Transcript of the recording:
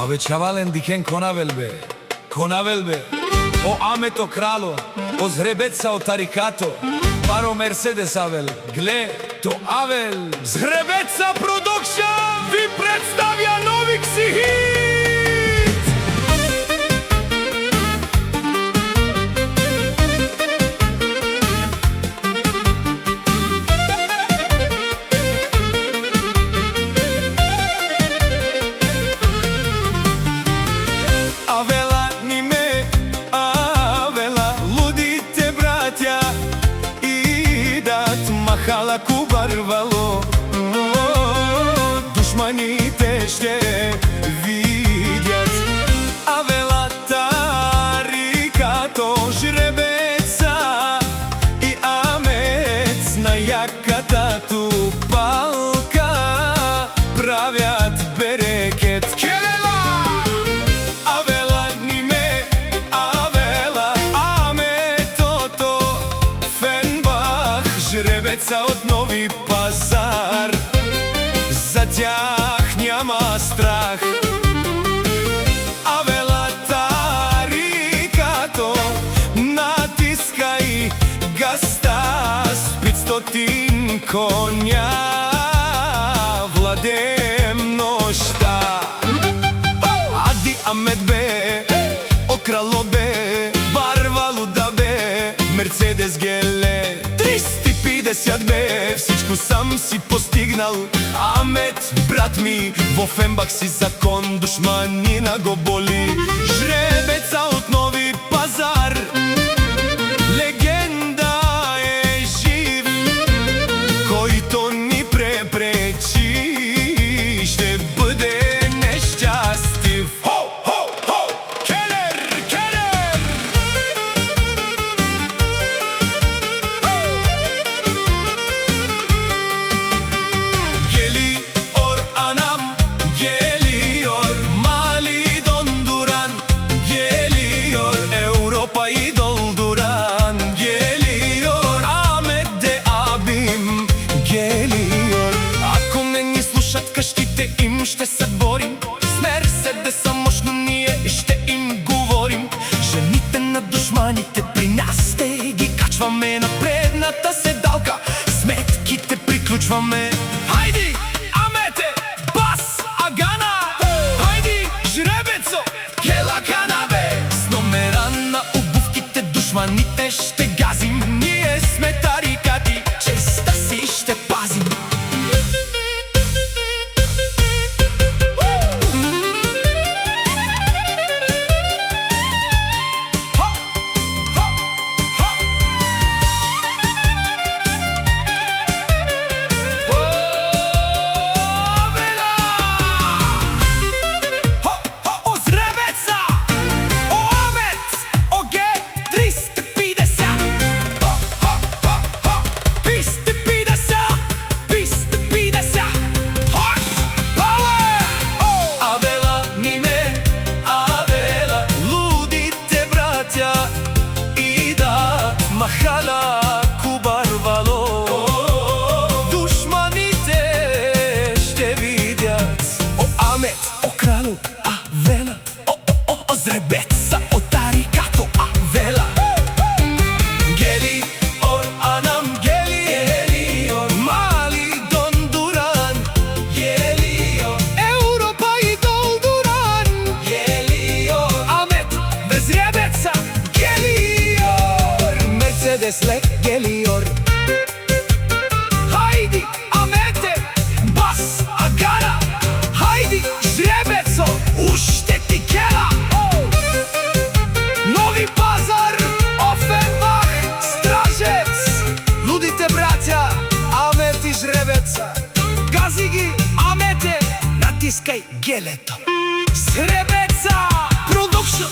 Абе чавален дикен конавел бе, о Амето крало, о Згребеца о Тарикато, паро Мерседес Авел, гле, то Авел, Згребеца Продукшн ви представя нови ксихит! Авела ниме, Авела, лудите братја идат махала кубарвало, душманите ще видят. Авела Тарикато, Жребеца и Амец на јаката тупалка правят берекет. Жребеца од Нови Пазар, за тях няма страх. Авела Тарикато натискај гаста с 500 коња владеем ношта. Ади Амет бе, о крало бе, барвало да бе, Мерцедес геле 350 бе, всичко сам си постигнал. Амет, брат ми, во Фембак си закон, душманина го боли. Жребеца од Нови Пазар, легенда е жив, којто ни препречи ще бъде нещастив. Къщите им ще се борим, с Мерседеса мощно ние ще им говорим. Жените на душманите при нас ще ги качваме на предната седалка, сметките приключваме. Хайди, Амете, бас, Агана, хайди, Жребецо, кела канабе. С номера на обувките душманите ще газим, ние сме тарикати, честа си ще пазим. Махала кубарвало, душманите ще видят. О Амет, о крало, Авела, о Згребеца, о Тарикато, Авела. Гелиор, Анам, Гелиор, Мали, Дондуран, Гелиор, Европа и Долдуран, Гелиор, Амет, Згребеца, Mercedes Geliyor. Haydi Amete, bas Agana, haydi Žrebeco, ušteti kela. Novi Pazar, Offenbach, Stražec, ludite braća, Amet i Žrebeca. Gazi gi Amete, natiskaj geleto. Zgrebeca Production.